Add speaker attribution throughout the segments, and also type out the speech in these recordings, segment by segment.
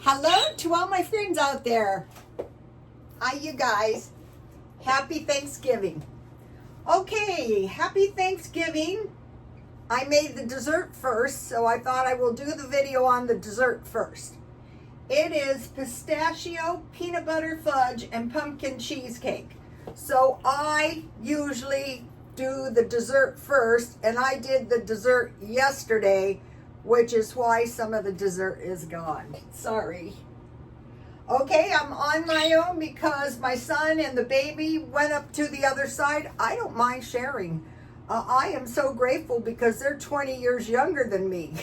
Speaker 1: Hello to all my friends out there. Hi, you guys. Happy Thanksgiving. Okay, happy Thanksgiving. I made the dessert first, so I thought I will do the video on the dessert first. It is pistachio, peanut butter fudge, and pumpkin cheesecake. So I usually do the dessert first, and I did the dessert yesterday, which is why some of the dessert is gone. Sorry. Okay, I'm on my own because my son and the baby went up to the other side. I don't mind sharing. I am so grateful because they're 20 years younger than me,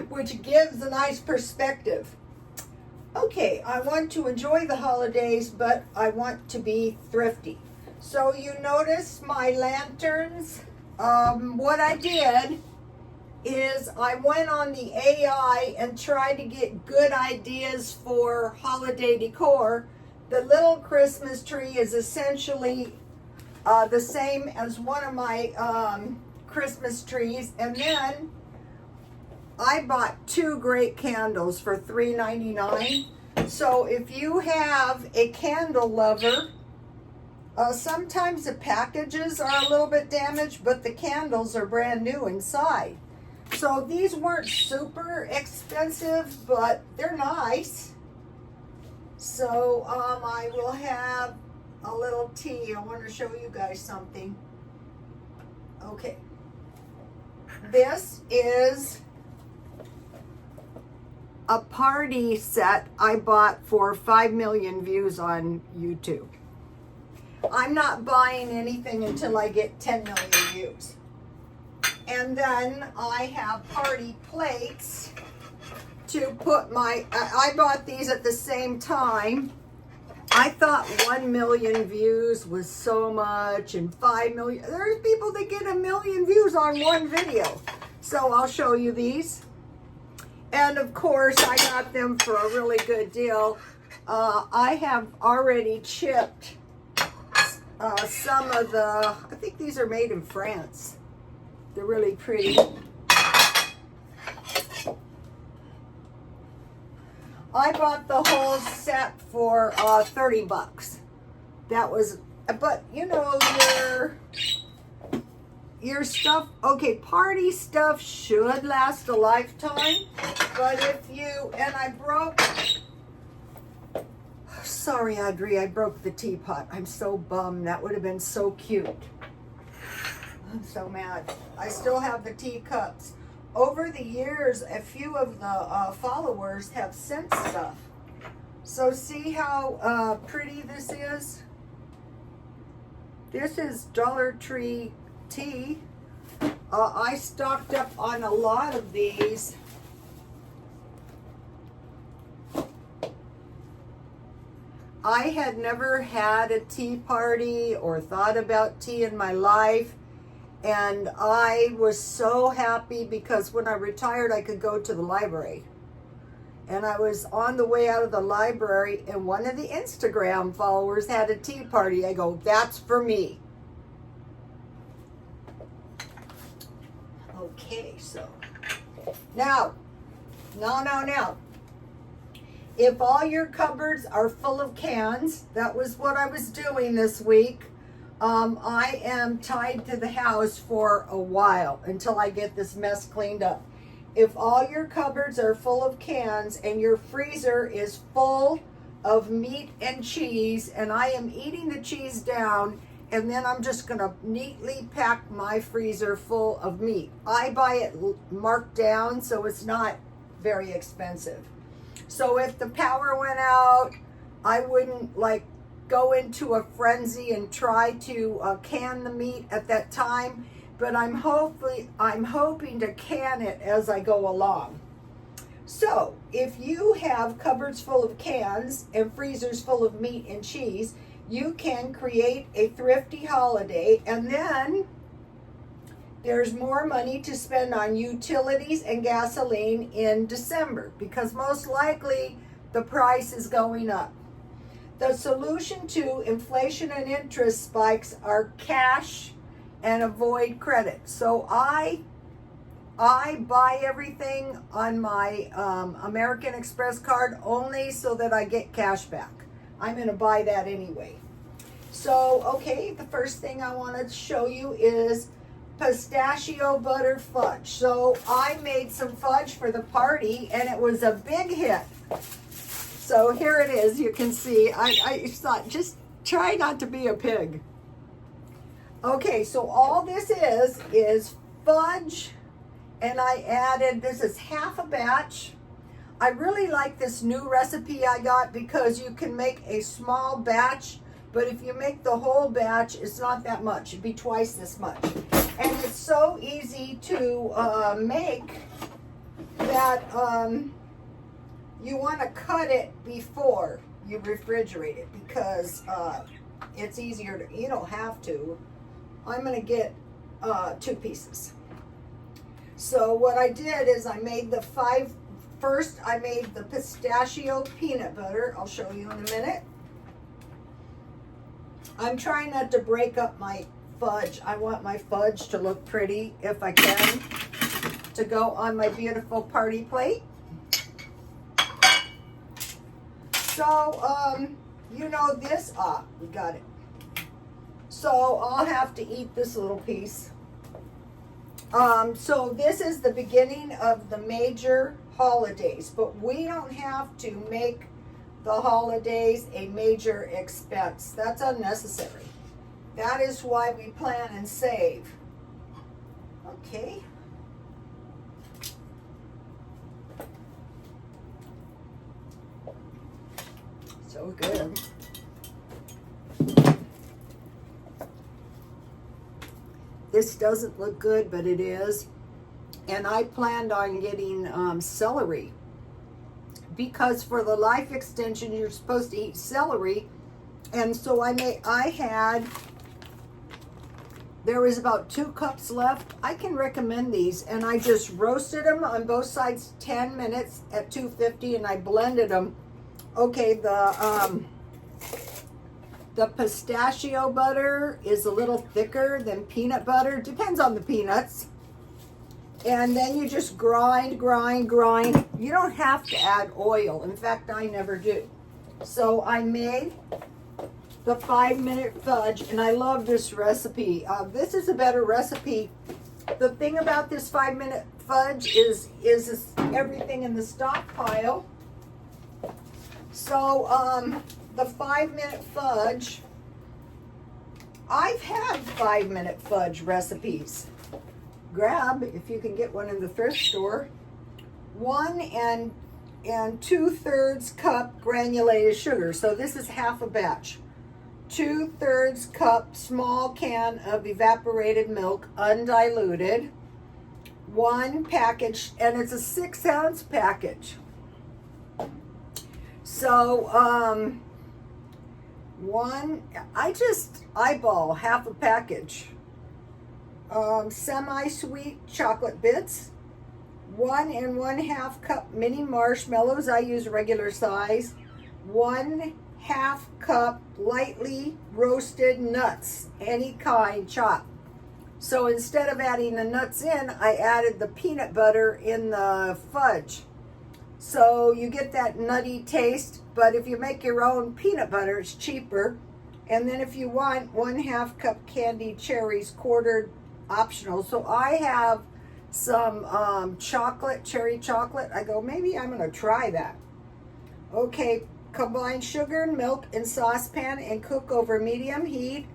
Speaker 1: which gives a nice perspective. Okay, I want to enjoy the holidays, but I want to be thrifty. So you notice my lanterns. What I did is I went on the AI and tried to get good ideas for holiday decor. The little Christmas tree is essentially the same as one of my Christmas trees. And then I bought 2 great candles for $3.99. So if you have a candle lover, sometimes the packages are a little bit damaged, but the candles are brand new inside. So these weren't super expensive, but they're nice. So I will have a little tea. I want to show you guys something. Okay. This is a party set I bought for 5 million views on YouTube. I'm not buying anything until I get 10 million views. And then I have party plates to put my, I bought these at the same time. I thought 1 million views was so much, and 5 million. There's people that get 1 million views on one video. So I'll show you these. And of course, I got them for a really good deal. I have already chipped some of the, I think these are made in France. They're really pretty. I bought the whole set for 30 bucks. That was, but you know, your stuff, okay, party stuff should last a lifetime. But if you, and I broke, sorry Audrey, I broke the teapot. I'm so bummed. That would have been so cute. I'm so mad. I still have the teacups. Over the years, a few of the followers have sent stuff. So see how pretty this is? This is Dollar Tree tea. I stocked up on a lot of these. I had never had a tea party or thought about tea in my life. And I was so happy because when I retired, I could go to the library. And I was on the way out of the library, and one of the Instagram followers had a tea party. I go, that's for me. Okay, so now. If all your cupboards are full of cans, that was what I was doing this week. I am tied to the house for a while until I get this mess cleaned up. If all your cupboards are full of cans and your freezer is full of meat and cheese, and I am eating the cheese down, and then I'm just going to neatly pack my freezer full of meat. I buy it marked down, so it's not very expensive. So if the power went out, I wouldn't go into a frenzy and try to can the meat at that time, but I'm hoping to can it as I go along. So if you have cupboards full of cans and freezers full of meat and cheese, you can create a thrifty holiday, and then there's more money to spend on utilities and gasoline in December because most likely the price is going up. The solution to inflation and interest spikes are cash and avoid credit. So I I buy everything on my American Express card only so that I get cash back. I'm going to buy that anyway. So, okay, the first thing I want to show you is pistachio butter fudge. So I made some fudge for the party and it was a big hit. So here it is. You can see, I thought, just try not to be a pig. Okay, so all this is fudge, and I added, this is half a batch. I really like this new recipe I got because you can make a small batch, but if you make the whole batch, it's not that much. It'd be twice this much. And it's so easy to make that you want to cut it before you refrigerate it because it's easier to, you don't have to. I'm going to get 2 pieces. So what I did is I made first I made the pistachio peanut butter. I'll show you in a minute. I'm trying not to break up my fudge. I want my fudge to look pretty if I can, to go on my beautiful party plate. So, you know this, we got it. So I'll have to eat this little piece. So this is the beginning of the major holidays, but we don't have to make the holidays a major expense. That's unnecessary. That is why we plan and save. Okay. So good. This doesn't look good, but it is. And I planned on getting celery, because for the life extension, you're supposed to eat celery. And so there was about 2 cups left. I can recommend these. And I just roasted them on both sides 10 minutes at 250, and I blended them. Okay, the pistachio butter is a little thicker than peanut butter. Depends on the peanuts. And then you just grind. You don't have to add oil. In fact, I never do. So I made the 5-minute fudge, and I love this recipe. This is a better recipe. The thing about this 5-minute fudge is everything in the stockpile. So, the 5-minute fudge, I've had 5-minute fudge recipes. Grab, if you can get one in the thrift store, 1 and 2/3 cup granulated sugar. So this is half a batch. 2/3 cup small can of evaporated milk, undiluted. 1 package, and it's a 6-ounce package. So, I just eyeball half a package. Semi-sweet chocolate bits, 1 1/2 cup mini marshmallows. I use regular size. 1/2 cup lightly roasted nuts, any kind, chopped. So instead of adding the nuts in, I added the peanut butter in the fudge. So you get that nutty taste, but if you make your own peanut butter, it's cheaper. And then if you want 1/2 cup candied cherries, quartered, optional. So I have some cherry chocolate. I go, maybe I'm going to try that. Okay, combine sugar and milk in saucepan and cook over medium heat,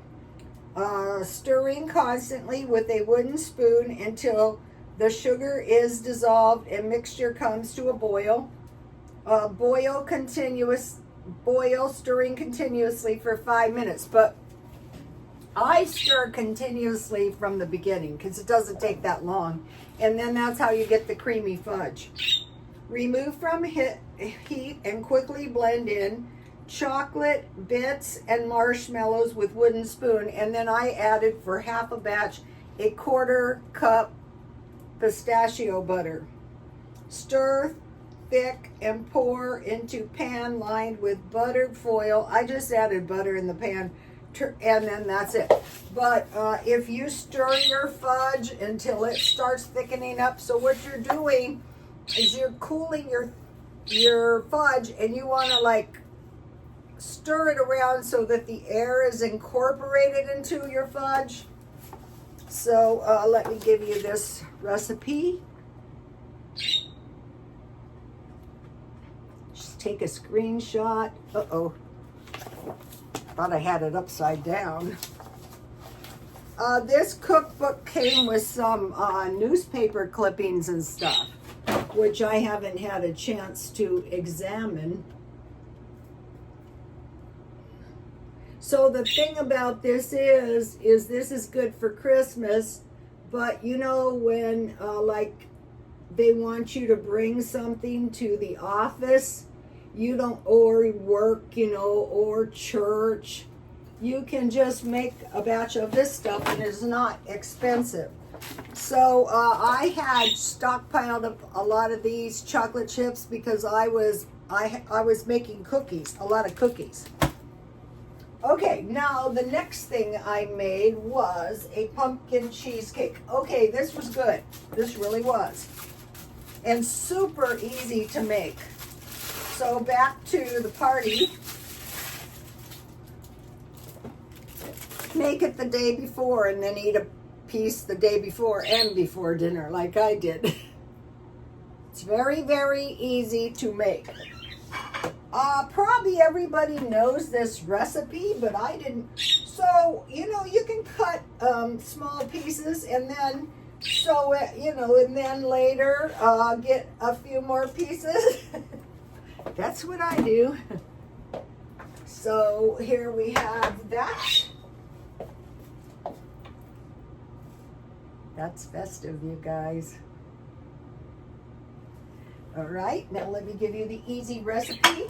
Speaker 1: stirring constantly with a wooden spoon until the sugar is dissolved and mixture comes to a boil. Boil, stirring continuously for 5 minutes. But I stir continuously from the beginning because it doesn't take that long. And then that's how you get the creamy fudge. Remove from heat and quickly blend in chocolate bits and marshmallows with wooden spoon. And then I added, for half a batch, a 1/4 cup pistachio butter. Stir thick and pour into pan lined with buttered foil. I just added butter in the pan and then that's it. But if you stir your fudge until it starts thickening up, so what you're doing is you're cooling your fudge, and you want to like stir it around so that the air is incorporated into your fudge. So let me give you this recipe. Just take a screenshot. Uh-oh. Thought I had it upside down. This cookbook came with some newspaper clippings and stuff, which I haven't had a chance to examine. So the thing about this is this is good for Christmas, but you know when like they want you to bring something to the office, you don't, or work, you know, or church, you can just make a batch of this stuff and it's not expensive. So I had stockpiled up a lot of these chocolate chips because I was making cookies, a lot of cookies. Okay, now the next thing I made was a pumpkin cheesecake. Okay, this was good. This really was. And super easy to make. So back to the party. Make it the day before and then eat a piece the day before and before dinner like I did. It's very, very easy to make. Probably everybody knows this recipe, but I didn't. So, you know, you can cut small pieces and then sew it, you know, and then later get a few more pieces. That's what I do. So here we have that. That's festive, you guys. All right, now let me give you the easy recipe.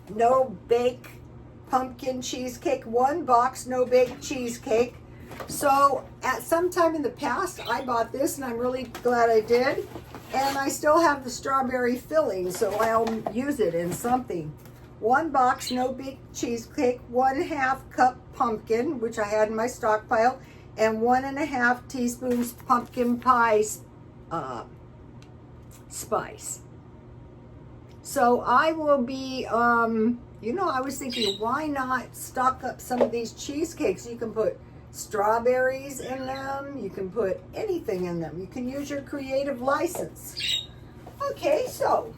Speaker 1: No bake pumpkin cheesecake, 1 box no bake cheesecake. So at some time in the past, I bought this and I'm really glad I did. And I still have the strawberry filling, so I'll use it in something. 1 box no bake cheesecake, 1/2 cup pumpkin, which I had in my stockpile, and 1.5 teaspoons pumpkin pie spice. So I will be, you know, I was thinking, why not stock up some of these cheesecakes? You can put strawberries in them. You can put anything in them. You can use your creative license. Okay, so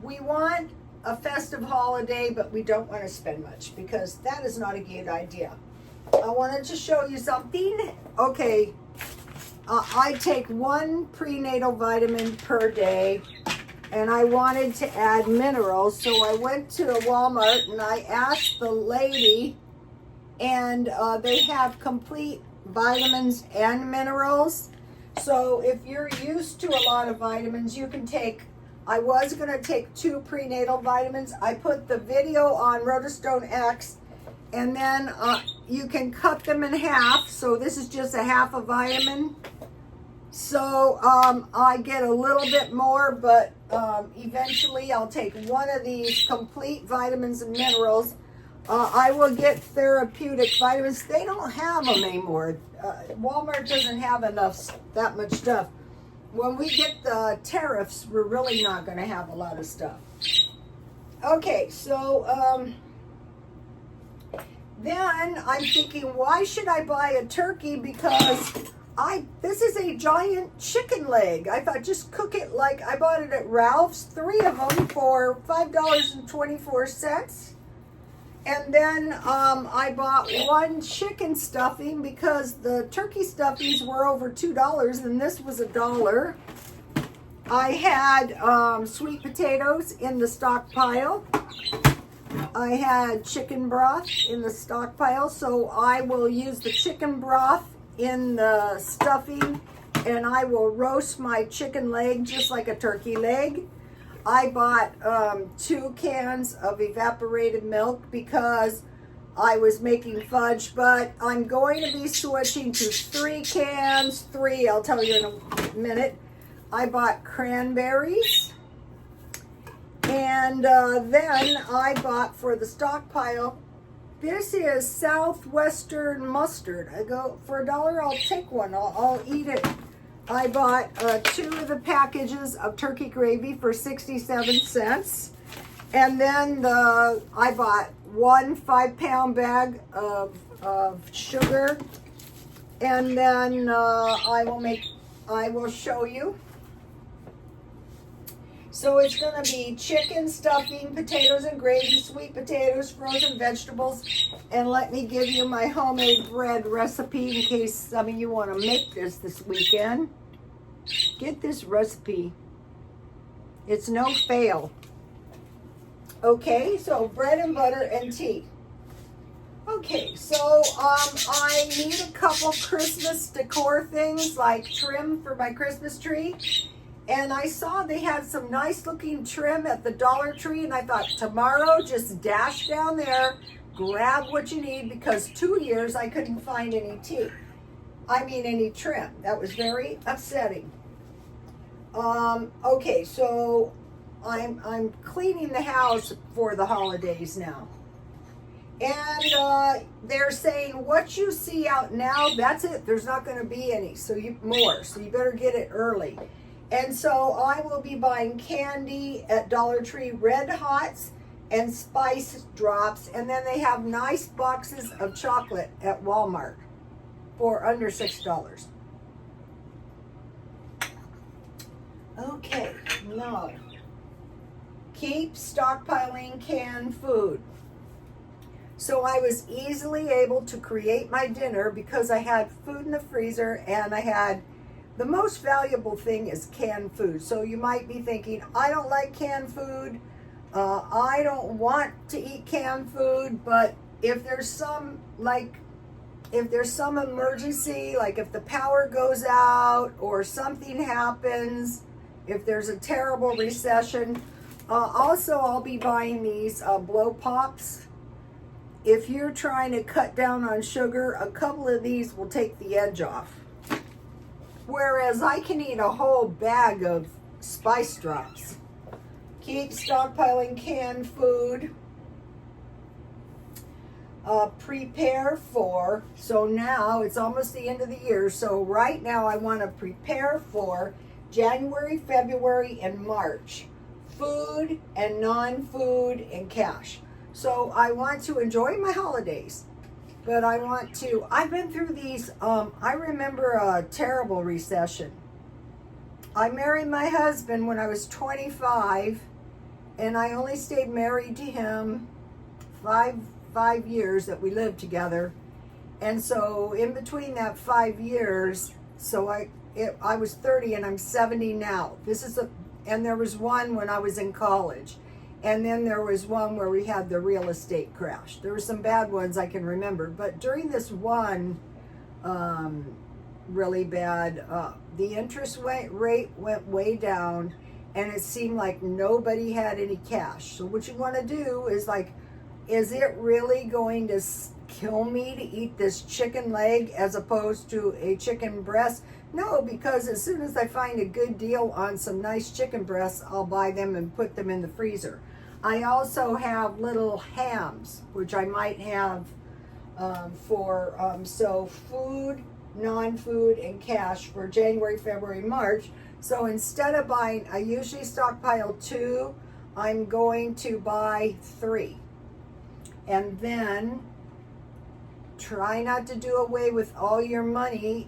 Speaker 1: we want a festive holiday, but we don't want to spend much because that is not a good idea. I wanted to show you something. Okay, I take 1 prenatal vitamin per day, and I wanted to add minerals, so I went to a Walmart and I asked the lady, and they have complete vitamins and minerals. So if you're used to a lot of vitamins, you can take, I was going to take 2 prenatal vitamins. I put the video on Rotostone X, and then you can cut them in half. So this is just a half a vitamin. So I get a little bit more, but eventually I'll take 1 of these complete vitamins and minerals. I will get therapeutic vitamins. They don't have them anymore. Walmart doesn't have that much stuff. When we get the tariffs, we're really not going to have a lot of stuff. Okay, so then I'm thinking, why should I buy a turkey? Because this is a giant chicken leg. I thought just cook it like I bought it at Ralph's, 3 of them for $5.24. And then I bought 1 chicken stuffing because the turkey stuffings were over $2 and this was $1. I had sweet potatoes in the stockpile. I had chicken broth in the stockpile, so I will use the chicken broth in the stuffing, and I will roast my chicken leg just like a turkey leg. I bought 2 cans of evaporated milk because I was making fudge, but I'm going to be switching to 3 cans. 3, I'll tell you in a minute. I bought cranberries, And then I bought for the stockpile, this is Southwestern mustard. I go, for $1, I'll take one. I'll eat it. I bought 2 of the packages of turkey gravy for 67 cents. And then I bought 1 5-pound bag of sugar. And then I will show you. So it's going to be chicken, stuffing, potatoes and gravy, sweet potatoes, frozen vegetables, and let me give you my homemade bread recipe in case some of you want to make this weekend. Get this recipe. It's no fail. Okay, so bread and butter and tea. Okay, so I need a couple Christmas decor things like trim for my Christmas tree. And I saw they had some nice looking trim at the Dollar Tree, and I thought tomorrow just dash down there, grab what you need, because 2 years I couldn't find any any trim. That was very upsetting. Okay, so I'm cleaning the house for the holidays now. And they're saying what you see out now, that's it. There's not going to be any, so you better get it early. And so I will be buying candy at Dollar Tree, Red Hots and Spice Drops. And then they have nice boxes of chocolate at Walmart for under $6. Okay, now, keep stockpiling canned food. So I was easily able to create my dinner because I had food in the freezer, and I had, the most valuable thing is canned food. So you might be thinking, I don't like canned food. I don't want to eat canned food, but if there's some emergency, like if the power goes out or something happens, if there's a terrible recession, also I'll be buying these blow pops. If you're trying to cut down on sugar, a couple of these will take the edge off. Whereas I can eat a whole bag of Spice Drops. Keep stockpiling canned food. Prepare for, so now it's almost the end of the year, so right now I want to prepare for January, February, and March. Food and non-food and cash. So I want to enjoy my holidays. But I've been through these, I remember a terrible recession. I married my husband when I was 25, and I only stayed married to him five years that we lived together. And so in between that 5 years, so I was 30 and I'm 70 now. And there was one when I was in college. And then there was one where we had the real estate crash. There were some bad ones I can remember. But during this one really bad, the interest rate went way down, and it seemed like nobody had any cash. So what you want to do is is it really going to kill me to eat this chicken leg as opposed to a chicken breast? No, because as soon as I find a good deal on some nice chicken breasts, I'll buy them and put them in the freezer. I also have little hams, which I might have so food, non-food, and cash for January, February, March. So instead of buying, I usually stockpile 2, I'm going to buy 3. And then try not to do away with all your money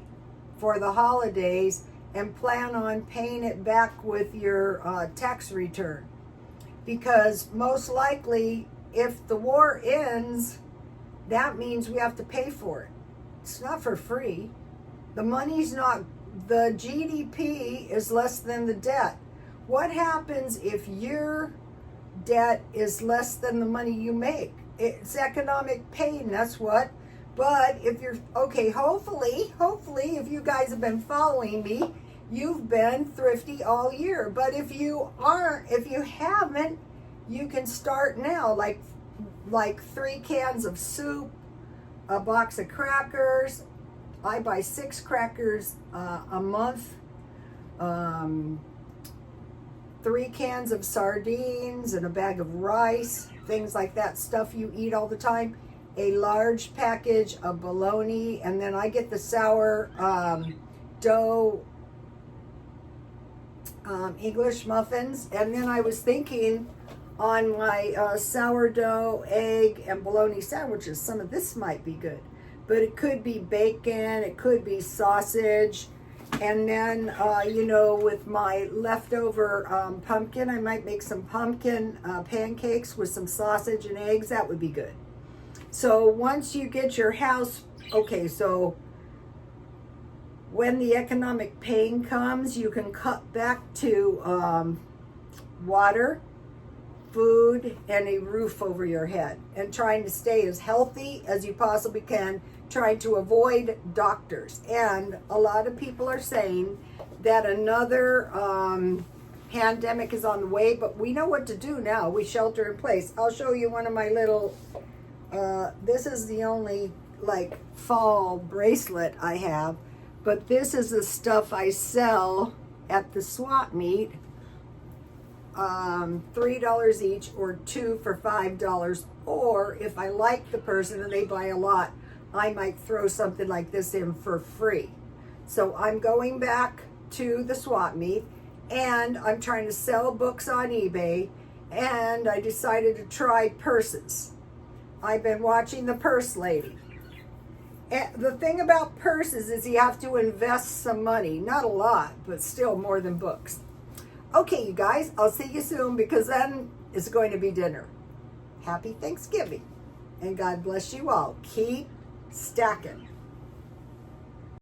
Speaker 1: for the holidays, and plan on paying it back with your tax return. Because most likely, if the war ends, that means we have to pay for it. It's not for free. The GDP is less than the debt. What happens if your debt is less than the money you make? It's economic pain, that's what. But if you're, okay, hopefully, if you guys have been following me, you've been thrifty all year. But if you haven't, you can start now, like 3 cans of soup, a box of crackers. I buy 6 crackers a month. 3 cans of sardines and a bag of rice, things like that, stuff you eat all the time, a large package of bologna, and then I get the sour dough English muffins. And then I was thinking on my sourdough, egg, and bologna sandwiches, some of this might be good. But it could be bacon, it could be sausage. And then, you know, with my leftover pumpkin, I might make some pumpkin pancakes with some sausage and eggs. That would be good. So once you get your house, okay, so when the economic pain comes, you can cut back to water, food, and a roof over your head, and trying to stay as healthy as you possibly can, trying to avoid doctors. And a lot of people are saying that another pandemic is on the way, but we know what to do now. We shelter in place. I'll show you one of my little, this is the only like fall bracelet I have, but this is the stuff I sell at the swap meet. $3 each, or 2 for $5. Or if I like the person and they buy a lot, I might throw something like this in for free. So I'm going back to the swap meet, and I'm trying to sell books on eBay, and I decided to try purses. I've been watching The Purse Lady. And the thing about purses is you have to invest some money. Not a lot, but still more than books. Okay, you guys, I'll see you soon, because then it's going to be dinner. Happy Thanksgiving, and God bless you all. Keep stacking.